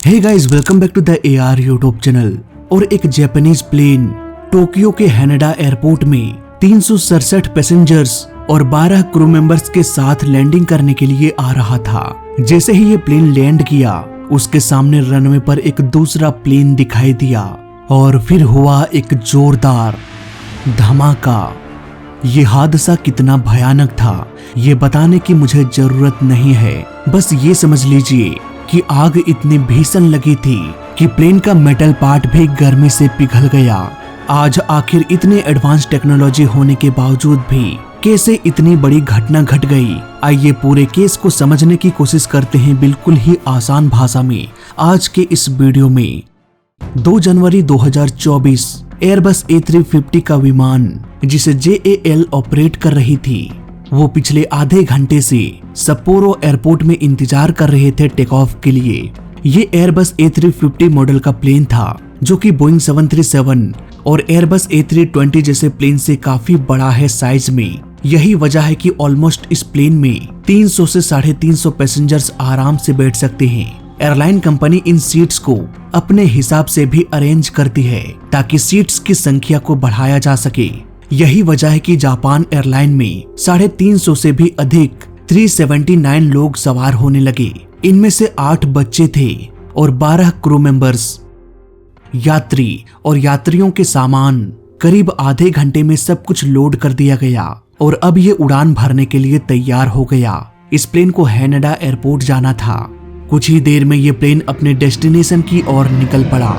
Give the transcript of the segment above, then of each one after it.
Hey guys, welcome back to the AR YouTube channel. और एक Japanese plane Tokyo के हैनेडा airport में 367 passengers और 12 क्रू मेंबर्स के साथ लैंडिंग करने के लिए आ रहा था। जैसे ही ये प्लेन लैंड किया, उसके सामने रनवे पर एक दूसरा प्लेन दिखाई दिया और फिर हुआ एक जोरदार धमाका। ये हादसा कितना भयानक था, ये बताने की मुझे जरूरत नहीं है। बस ये समझ लीजिए कि आग इतनी भीषण लगी थी कि प्लेन का मेटल पार्ट भी गर्मी से पिघल गया। आज आखिर इतने एडवांस टेक्नोलॉजी होने के बावजूद भी कैसे इतनी बड़ी घटना घट गई, आइए पूरे केस को समझने की कोशिश करते हैं बिल्कुल ही आसान भाषा में आज के इस वीडियो में। 2 जनवरी 2024 एयरबस A350 का विमान जिसे JAL ऑपरेट कर रही थी, वो पिछले आधे घंटे से सप्पोरो एयरपोर्ट में इंतजार कर रहे थे टेक ऑफ के लिए। ये एयरबस A350 मॉडल का प्लेन था जो कि बोइंग 737 और एयरबस A320 जैसे प्लेन से काफी बड़ा है साइज में। यही वजह है कि ऑलमोस्ट इस प्लेन में 300 से 350 पैसेंजर्स आराम से बैठ सकते हैं। एयरलाइन कंपनी इन सीट्स को अपने हिसाब से भी अरेंज करती है ताकि सीट्स की संख्या को बढ़ाया जा सके। यही वजह है कि जापान एयरलाइन में 350 से भी अधिक 379 लोग सवार होने लगे। इनमें से 8 बच्चे थे और 12 क्रू मेंबर्स। यात्री और यात्रियों के सामान करीब आधे घंटे में सब कुछ लोड कर दिया गया और अब ये उड़ान भरने के लिए तैयार हो गया। इस प्लेन को हैनेडा एयरपोर्ट जाना था। कुछ ही देर में ये प्लेन अपने डेस्टिनेशन की ओर निकल पड़ा।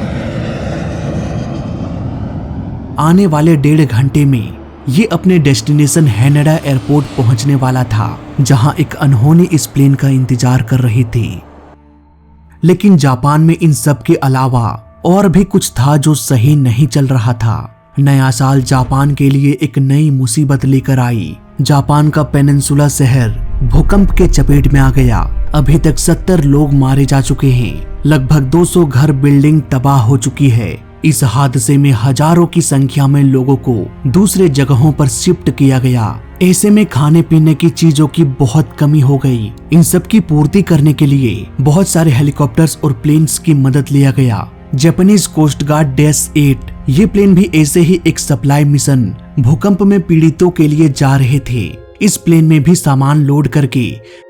आने वाले 1.5 घंटे में ये अपने डेस्टिनेशन हैनेडा एयरपोर्ट पहुंचने वाला था, जहां एक अनहोनी इस प्लेन का इंतजार कर रही थी। लेकिन जापान में इन सब के अलावा और भी कुछ था जो सही नहीं चल रहा था। नया साल जापान के लिए एक नई मुसीबत लेकर आई। जापान का पेनिनसुला शहर भूकंप के चपेट में आ गया। अभी तक 70 लोग मारे जा चुके हैं। लगभग 200 घर बिल्डिंग तबाह हो चुकी है। इस हादसे में हजारों की संख्या में लोगों को दूसरे जगहों पर शिफ्ट किया गया। ऐसे में खाने पीने की चीजों की बहुत कमी हो गई। इन सब की पूर्ति करने के लिए बहुत सारे हेलीकॉप्टर्स और प्लेन्स की मदद लिया गया। जापानीज कोस्ट गार्ड -8 ये प्लेन भी ऐसे ही एक सप्लाई मिशन भूकंप में पीड़ितों के लिए जा रहे थे। इस प्लेन में भी सामान लोड करके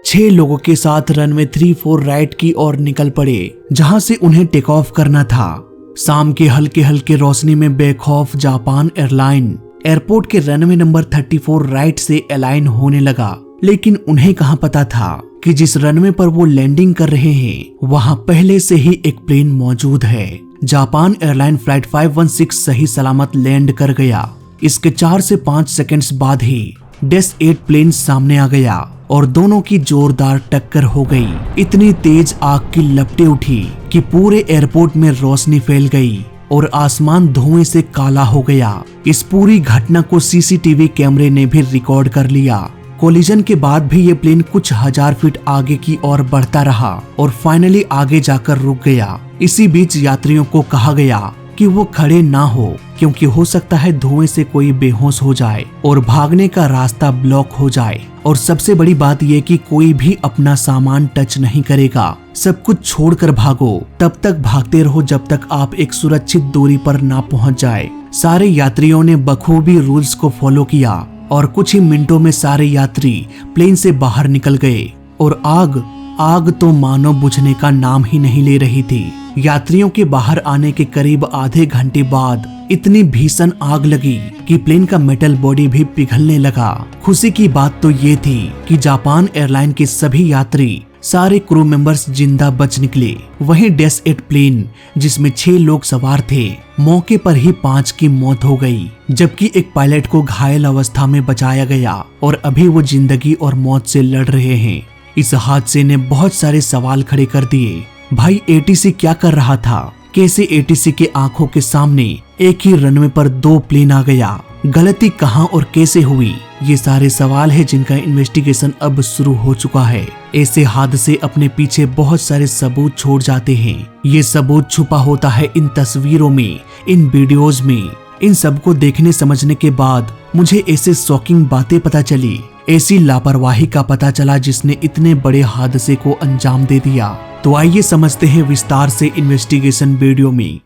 6 लोगों के साथ रनवे 34 राइट की ओर निकल पड़े, जहां से उन्हें टेक ऑफ करना था। शाम के हल्के हल्के रोशनी में बेखौफ जापान एयरलाइन एयरपोर्ट के रनवे नंबर 34 राइट से अलाइन होने लगा। लेकिन उन्हें कहां पता था कि जिस रनवे पर वो लैंडिंग कर रहे हैं वहां पहले से ही एक प्लेन मौजूद है। जापान एयरलाइन फ्लाइट 516 सही सलामत लैंड कर गया। इसके 4 से 5 सेकंड्स बाद ही -8 प्लेन सामने आ गया और दोनों की जोरदार टक्कर हो गई। इतनी तेज आग की लपटें उठी कि पूरे एयरपोर्ट में रोशनी फैल गई और आसमान धुएं से काला हो गया। इस पूरी घटना को CCTV कैमरे ने भी रिकॉर्ड कर लिया। कोलिजन के बाद भी ये प्लेन कुछ हजार फीट आगे की ओर बढ़ता रहा और फाइनली आगे जाकर रुक गया। इसी बीच यात्रियों को कहा गया कि वो खड़े ना हो, क्योंकि हो सकता है धुएं से कोई बेहोश हो जाए और भागने का रास्ता ब्लॉक हो जाए। और सबसे बड़ी बात यह कि कोई भी अपना सामान टच नहीं करेगा। सब कुछ छोड़कर भागो। तब तक भागते रहो जब तक आप एक सुरक्षित दूरी पर ना पहुंच जाए। सारे यात्रियों ने बखूबी रूल्स को फॉलो किया और कुछ ही मिनटों में सारे यात्री प्लेन से बाहर निकल गए और आग तो मानो बुझने का नाम ही नहीं ले रही थी। यात्रियों के बाहर आने के करीब आधे घंटे बाद इतनी भीषण आग लगी कि प्लेन का मेटल बॉडी भी पिघलने लगा। खुशी की बात तो ये थी कि जापान एयरलाइन के सभी यात्री, सारे क्रू मेंबर्स जिंदा बच निकले। वहीं -8 प्लेन जिसमें 6 लोग सवार थे, मौके पर ही 5 की मौत हो गई, जबकि एक पायलट को घायल अवस्था में बचाया गया और अभी वो जिंदगी और मौत से लड़ रहे हैं। इस हादसे ने बहुत सारे सवाल खड़े कर दिए। भाई ATC क्या कर रहा था? कैसे ATC के आंखों के सामने एक ही रनवे पर 2 प्लेन आ गया? गलती कहां और कैसे हुई? ये सारे सवाल है जिनका इन्वेस्टिगेशन अब शुरू हो चुका है। ऐसे हादसे अपने पीछे बहुत सारे सबूत छोड़ जाते हैं। ये सबूत छुपा होता है इन तस्वीरों में, इन वीडियोज में। इन सबको देखने समझने के बाद मुझे ऐसे शॉकिंग बातें पता चली ऐसी लापरवाही का पता चला जिसने इतने बड़े हादसे को अंजाम दे दिया। तो आइए समझते हैं विस्तार से इन्वेस्टिगेशन वीडियो में।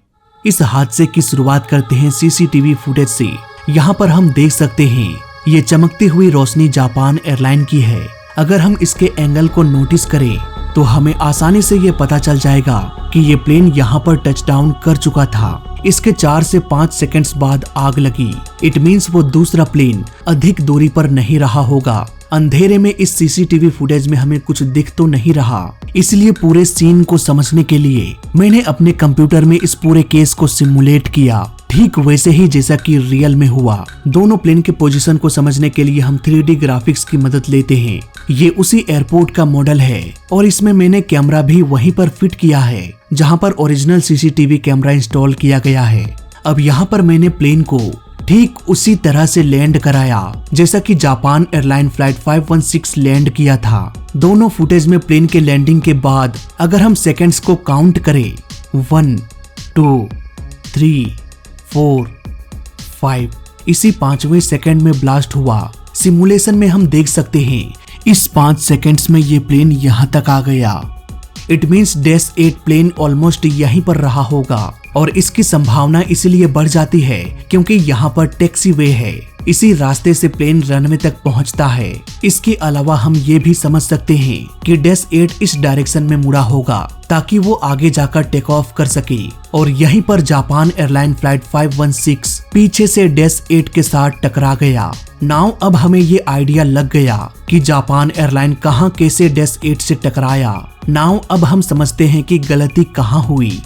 इस हादसे की शुरुआत करते हैं सीसीटीवी फुटेज से। यहाँ पर हम देख सकते हैं ये चमकती हुई रोशनी जापान एयरलाइन की है। अगर हम इसके एंगल को नोटिस करें तो हमें आसानी से ये पता चल जाएगा कि ये प्लेन यहाँ पर टचडाउन कर चुका था। इसके 4 से 5 सेकंड्स बाद आग लगी। इट मीन्स वो दूसरा प्लेन अधिक दूरी पर नहीं रहा होगा। अंधेरे में इस सीसीटीवी फुटेज में हमें कुछ दिख तो नहीं रहा, इसलिए पूरे सीन को समझने के लिए मैंने अपने कंप्यूटर में इस पूरे केस को सिमुलेट किया, ठीक वैसे ही जैसा कि रियल में हुआ। दोनों प्लेन के पोजीशन को समझने के लिए हम 3D ग्राफिक्स की मदद लेते हैं। ये उसी एयरपोर्ट का मॉडल है और इसमें मैंने कैमरा भी वहीं पर फिट किया है जहां पर ओरिजिनल सीसीटीवी कैमरा इंस्टॉल किया गया है। अब यहाँ पर मैंने प्लेन को ठीक उसी तरह से लैंड कराया जैसा कि जापान एयरलाइन फ्लाइट 516 लैंड किया था। दोनों फुटेज में प्लेन के लैंडिंग के बाद अगर हम सेकंड्स को काउंट करें 1, 2, 3, 4, 5, इसी 5वें सेकंड में ब्लास्ट हुआ। सिमुलेशन में हम देख सकते हैं इस 5 सेकंड्स में ये प्लेन यहाँ तक आ गया। इट मीन्स -8 प्लेन ऑलमोस्ट यहीं पर रहा होगा और इसकी संभावना इसलिए बढ़ जाती है क्योंकि यहाँ पर टैक्सी वे है। इसी रास्ते से प्लेन रनवे तक पहुँचता है। इसके अलावा हम ये भी समझ सकते हैं कि -8 इस डायरेक्शन में मुड़ा होगा ताकि वो आगे जाकर टेक ऑफ कर सके और यहीं पर जापान एयरलाइन फ्लाइट 516 पीछे से -8 के साथ टकरा गया। नाउ अब हमें ये आइडिया लग गया कि जापान एयरलाइन कहाँ कैसे -8 से टकराया। नाउ अब हम समझते हैं कि गलती कहाँ हुई।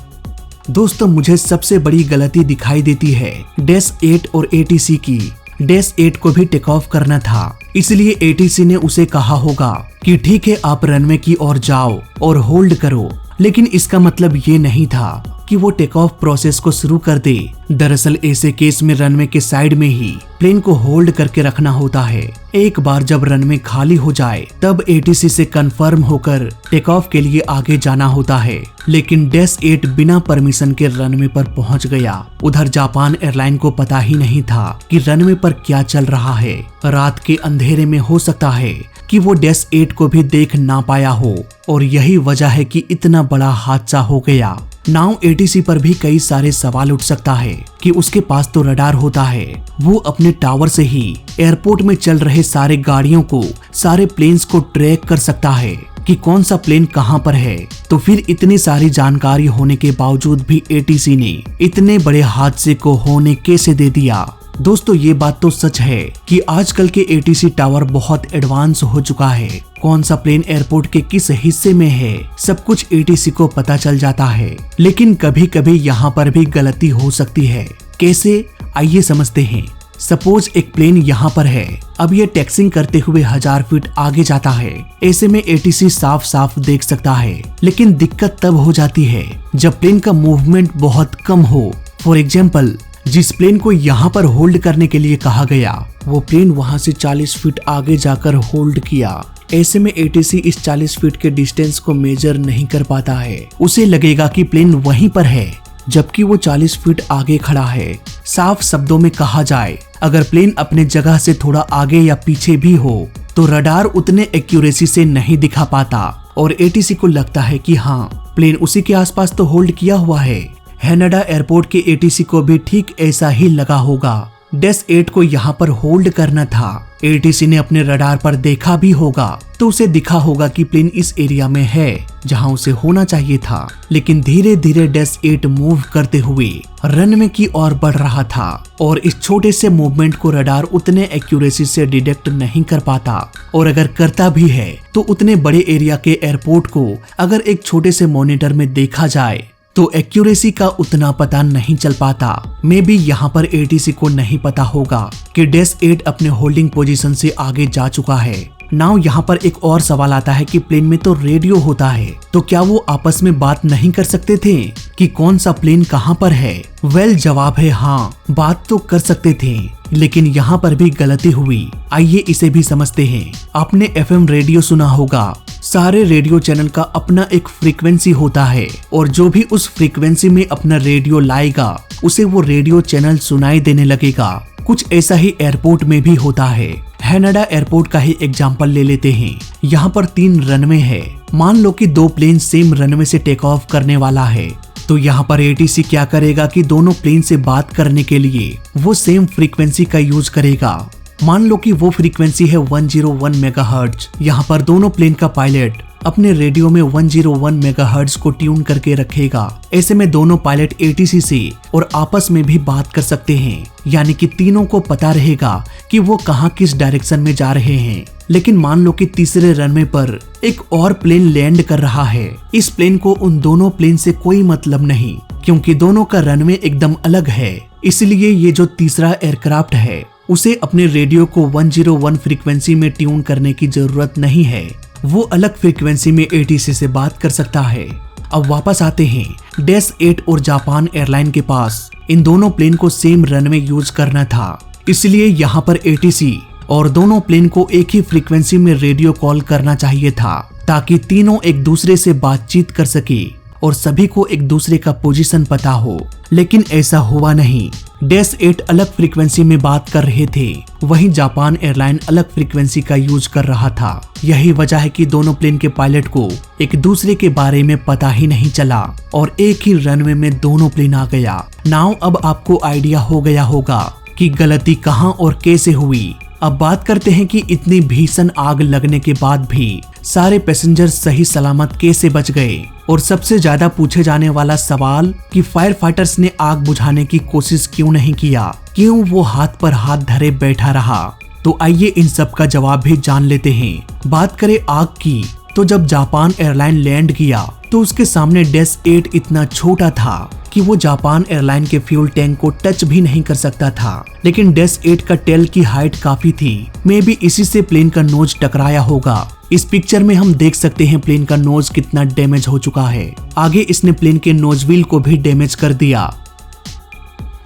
दोस्तों, मुझे सबसे बड़ी गलती दिखाई देती है -8 और ATC की। -8 को भी टेक ऑफ करना था, इसलिए ATC ने उसे कहा होगा कि ठीक है आप रनवे की ओर जाओ और होल्ड करो, लेकिन इसका मतलब ये नहीं था कि वो टेक ऑफ प्रोसेस को शुरू कर दे। दरअसल ऐसे केस में रनवे के साइड में ही प्लेन को होल्ड करके रखना होता है। एक बार जब रनवे खाली हो जाए तब ATC से कंफर्म होकर टेक ऑफ के लिए आगे जाना होता है। लेकिन -8 बिना परमिशन के रनवे पर पहुंच गया। उधर जापान एयरलाइन को पता ही नहीं था कि रनवे पर क्या चल रहा है। रात के अंधेरे में हो सकता है कि वो -8 को भी देख ना पाया हो और यही वजह है कि इतना बड़ा हादसा हो गया। नाउ ATC पर भी कई सारे सवाल उठ सकता है कि उसके पास तो रडार होता है, वो अपने टावर से ही एयरपोर्ट में चल रहे सारे गाड़ियों को, सारे प्लेन्स को ट्रैक कर सकता है कि कौन सा प्लेन कहां पर है। तो फिर इतनी सारी जानकारी होने के बावजूद भी ATC ने इतने बड़े हादसे को होने कैसे दे दिया। दोस्तों, ये बात तो सच है कि आजकल के ATC टावर बहुत एडवांस हो चुका है। कौन सा प्लेन एयरपोर्ट के किस हिस्से में है सब कुछ ATC को पता चल जाता है। लेकिन कभी कभी यहाँ पर भी गलती हो सकती है। कैसे, आइए समझते हैं। सपोज एक प्लेन यहाँ पर है। अब ये टैक्सिंग करते हुए 1000 फीट आगे जाता है। ऐसे में ATC साफ साफ देख सकता है, लेकिन दिक्कत तब हो जाती है जब प्लेन का मूवमेंट बहुत कम हो। फॉर एग्जाम्पल, जिस प्लेन को यहाँ पर होल्ड करने के लिए कहा गया वो प्लेन वहां से 40 फीट आगे जाकर होल्ड किया। ऐसे में ATC इस 40 फीट के डिस्टेंस को मेजर नहीं कर पाता है। उसे लगेगा कि प्लेन वहीं पर है जबकि वो 40 फीट आगे खड़ा है। साफ शब्दों में कहा जाए, अगर प्लेन अपने जगह से थोड़ा आगे या पीछे भी हो तो रडार उतने एक्यूरेसी से नहीं दिखा पाता और ATC को लगता है कि हाँ, प्लेन उसी के आसपास तो होल्ड किया हुआ है। हैनेडा एयरपोर्ट के ATC को भी ठीक ऐसा ही लगा होगा। -8 को यहाँ पर होल्ड करना था। ATC ने अपने रडार पर देखा भी होगा तो उसे दिखा होगा कि प्लेन इस एरिया में है जहाँ उसे होना चाहिए था। लेकिन धीरे धीरे -8 मूव करते हुए रनवे की ओर बढ़ रहा था और इस छोटे से मूवमेंट को रडार उतने एक्यूरेसी से डिटेक्ट नहीं कर पाता, और अगर करता भी है तो उतने बड़े एरिया के एयरपोर्ट को अगर एक छोटे से मॉनिटर में देखा जाए तो एक्यूरेसी का उतना पता नहीं चल पाता। मे बी यहाँ पर ATC को नहीं पता होगा कि -8 अपने होल्डिंग पोजीशन से आगे जा चुका है। नाउ यहाँ पर एक और सवाल आता है कि प्लेन में तो रेडियो होता है, तो क्या वो आपस में बात नहीं कर सकते थे कि कौन सा प्लेन कहाँ पर है? वेल, जवाब है हाँ, बात तो कर सकते थे, लेकिन यहाँ पर भी गलती हुई। आइए इसे भी समझते हैं। आपने FM रेडियो सुना होगा। सारे रेडियो चैनल का अपना एक फ्रीक्वेंसी होता है और जो भी उस फ्रीक्वेंसी में अपना रेडियो लाएगा उसे वो रेडियो चैनल सुनाई देने लगेगा। कुछ ऐसा ही एयरपोर्ट में भी होता है। हैनेडा एयरपोर्ट का ही एग्जाम्पल ले लेते हैं। यहाँ पर 3 रनवे है। मान लो कि 2 प्लेन सेम रनवे से टेक ऑफ करने वाला है, तो यहाँ पर एटीसी क्या करेगा कि दोनों प्लेन से बात करने के लिए वो सेम फ्रीक्वेंसी का यूज करेगा। मान लो कि वो फ्रीक्वेंसी है 101 मेगाहर्ट्ज। यहाँ पर दोनों प्लेन का पायलट अपने रेडियो में 101 मेगाहर्ट्ज को ट्यून करके रखेगा। ऐसे में दोनों पायलट एटीसी से और आपस में भी बात कर सकते हैं, यानी कि तीनों को पता रहेगा कि वो कहाँ किस डायरेक्शन में जा रहे हैं। लेकिन मान लो कि तीसरे रनवे पर एक और प्लेन लैंड कर रहा है। इस प्लेन को उन दोनों प्लेन से कोई मतलब नहीं, क्योंकि दोनों का रनवे एकदम अलग है। इसलिए ये जो तीसरा एयरक्राफ्ट है उसे अपने रेडियो को 101 फ्रीक्वेंसी में ट्यून करने की जरूरत नहीं है। वो अलग फ्रीक्वेंसी में एटीसी से बात कर सकता है। अब वापस आते हैं डैश 8 और जापान एयरलाइन के पास। इन दोनों प्लेन को सेम रनवे यूज करना था, इसलिए यहाँ पर एटीसी और दोनों प्लेन को एक ही फ्रीक्वेंसी में रेडियो कॉल करना चाहिए था, ताकि तीनों एक दूसरे से बातचीत कर सके और सभी को एक दूसरे का पोजीशन पता हो। लेकिन ऐसा हुआ नहीं। डैश 8 अलग फ्रीक्वेंसी में बात कर रहे थे, वहीं जापान एयरलाइन अलग फ्रीक्वेंसी का यूज कर रहा था। यही वजह है कि दोनों प्लेन के पायलट को एक दूसरे के बारे में पता ही नहीं चला और एक ही रनवे में दोनों प्लेन आ गया। नाउ अब आपको आइडिया हो गया होगा कि गलती कहां और कैसे हुई। अब बात करते हैं कि इतनी भीषण आग लगने के बाद भी सारे पैसेंजर सही सलामत कैसे बच गए। और सबसे ज्यादा पूछे जाने वाला सवाल कि फायर फाइटर्स ने आग बुझाने की कोशिश क्यों नहीं किया, क्यों वो हाथ पर हाथ धरे बैठा रहा। तो आइए इन सब का जवाब भी जान लेते हैं। बात करें आग की, तो जब जापान एयरलाइन लैंड किया तो उसके सामने डैश 8 इतना छोटा था कि वो जापान एयरलाइन के फ्यूल टैंक को टच भी नहीं कर सकता था। लेकिन डैश 8 का टेल की हाइट काफी थी, मे बी इसी से प्लेन का नोज टकराया होगा। इस पिक्चर में हम देख सकते हैं प्लेन का नोज कितना डैमेज हो चुका है। आगे इसने प्लेन के नोज व्हील को भी डैमेज कर दिया।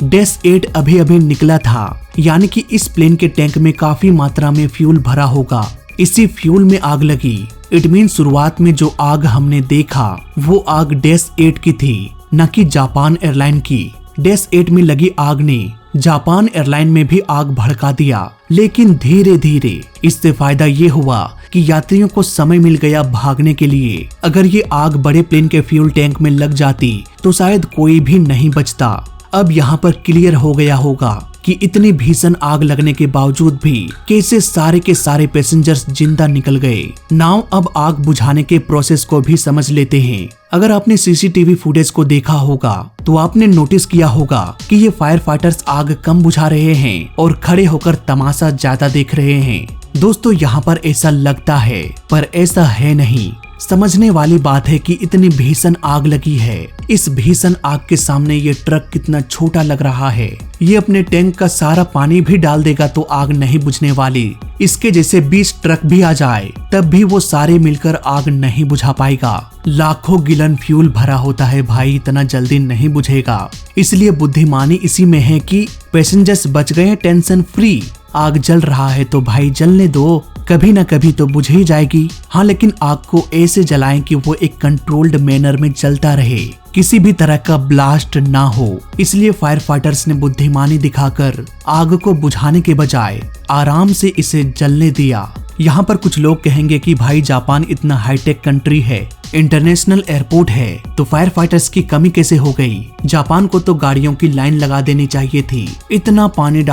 डैश 8 अभी अभी निकला था, यानी कि इस प्लेन के टैंक में काफी मात्रा में फ्यूल भरा होगा। इसी फ्यूल में आग लगी। इट मीन शुरुआत में जो आग हमने देखा वो आग डैश 8 की थी, न कि जापान एयरलाइन की। डैश 8 में लगी आग ने जापान एयरलाइन में भी आग भड़का दिया। लेकिन धीरे धीरे इससे फायदा ये हुआ कि यात्रियों को समय मिल गया भागने के लिए। अगर ये आग बड़े प्लेन के फ्यूल टैंक में लग जाती तो शायद कोई भी नहीं बचता। अब यहाँ पर क्लियर हो गया होगा कि इतनी भीषण आग लगने के बावजूद भी कैसे सारे के सारे पैसेंजर्स जिंदा निकल गए। नाउ अब आग बुझाने के प्रोसेस को भी समझ लेते हैं। अगर आपने सीसीटीवी फुटेज को देखा होगा तो आपने नोटिस किया होगा कि ये फायर फाइटर्स आग कम बुझा रहे हैं और खड़े होकर तमाशा ज्यादा देख रहे हैं। दोस्तों यहाँ पर ऐसा लगता है, पर ऐसा है नहीं। समझने वाली बात है कि इतनी भीषण आग लगी है। इस भीषण आग के सामने ये ट्रक कितना छोटा लग रहा है। ये अपने टैंक का सारा पानी भी डाल देगा तो आग नहीं बुझने वाली। इसके जैसे 20 ट्रक भी आ जाए तब भी वो सारे मिलकर आग नहीं बुझा पाएगा। लाखों गिलन फ्यूल भरा होता है भाई, इतना जल्दी नहीं बुझेगा। इसलिए बुद्धिमानी इसी में है कि पैसेंजर्स बच गए टेंशन फ्री। आग जल रहा है तो भाई जलने दो, कभी ना कभी तो बुझ ही जाएगी। हाँ, लेकिन आग को ऐसे जलाएं कि वो एक कंट्रोल्ड मैनर में जलता रहे, किसी भी तरह का ब्लास्ट ना हो। इसलिए फायर फाइटर्स ने बुद्धिमानी दिखाकर आग को बुझाने के बजाय आराम से इसे जलने दिया। यहाँ पर कुछ लोग कहेंगे कि भाई जापान इतना हाईटेक कंट्री है, इंटरनेशनल एयरपोर्ट है, तो फायर फाइटर्स की कमी कैसे हो गई। जापान को तो गाड़ियों की लाइन लगा देनी चाहिए थी। इतना पानी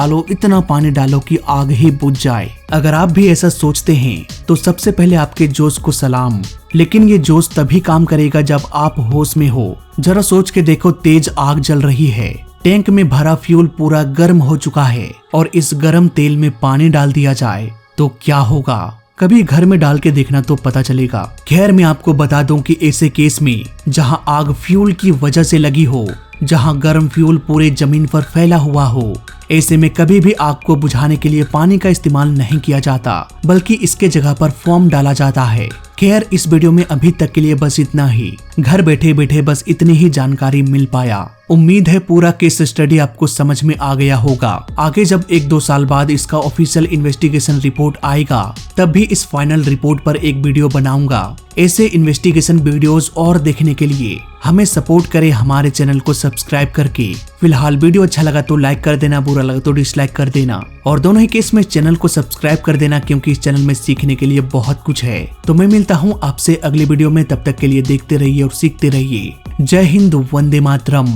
डालो कि आग ही बुझ जाए। अगर आप भी ऐसा सोचते हैं तो सबसे पहले आपके जोश को सलाम। लेकिन ये जोश तभी काम करेगा जब आप होश में हो। जरा सोच के देखो, तेज आग जल रही है, टैंक में भरा फ्यूल पूरा गर्म हो चुका है और इस गर्म तेल में पानी डाल दिया जाए तो क्या होगा। कभी घर में डाल के देखना तो पता चलेगा। खैर, मैं आपको बता दूं कि ऐसे केस में जहां आग फ्यूल की वजह से लगी हो, जहां गर्म फ्यूल पूरे जमीन पर फैला हुआ हो, ऐसे में कभी भी आग को बुझाने के लिए पानी का इस्तेमाल नहीं किया जाता, बल्कि इसके जगह पर फोम डाला जाता है। खैर, इस वीडियो में अभी तक के लिए बस इतना ही। घर बैठे बैठे बस इतनी ही जानकारी मिल पाया। उम्मीद है पूरा केस स्टडी आपको समझ में आ गया होगा। आगे जब 1-2 साल बाद इसका ऑफिशियल इन्वेस्टिगेशन रिपोर्ट आएगा तब भी इस फाइनल रिपोर्ट पर एक वीडियो बनाऊंगा। ऐसे इन्वेस्टिगेशन वीडियोस और देखने के लिए हमें सपोर्ट करें हमारे चैनल को सब्सक्राइब करके। फिलहाल वीडियो अच्छा लगा तो लाइक कर देना, बुरा लगा तो डिसलाइक कर देना, और दोनों ही केस में चैनल को सब्सक्राइब कर देना क्योंकि इस चैनल में सीखने के लिए बहुत कुछ है। तो मैं मिलता हूँ आपसे अगली वीडियो में, तब तक के लिए देखते रहिए और सीखते रहिए। जय हिंद, वंदे मातरम।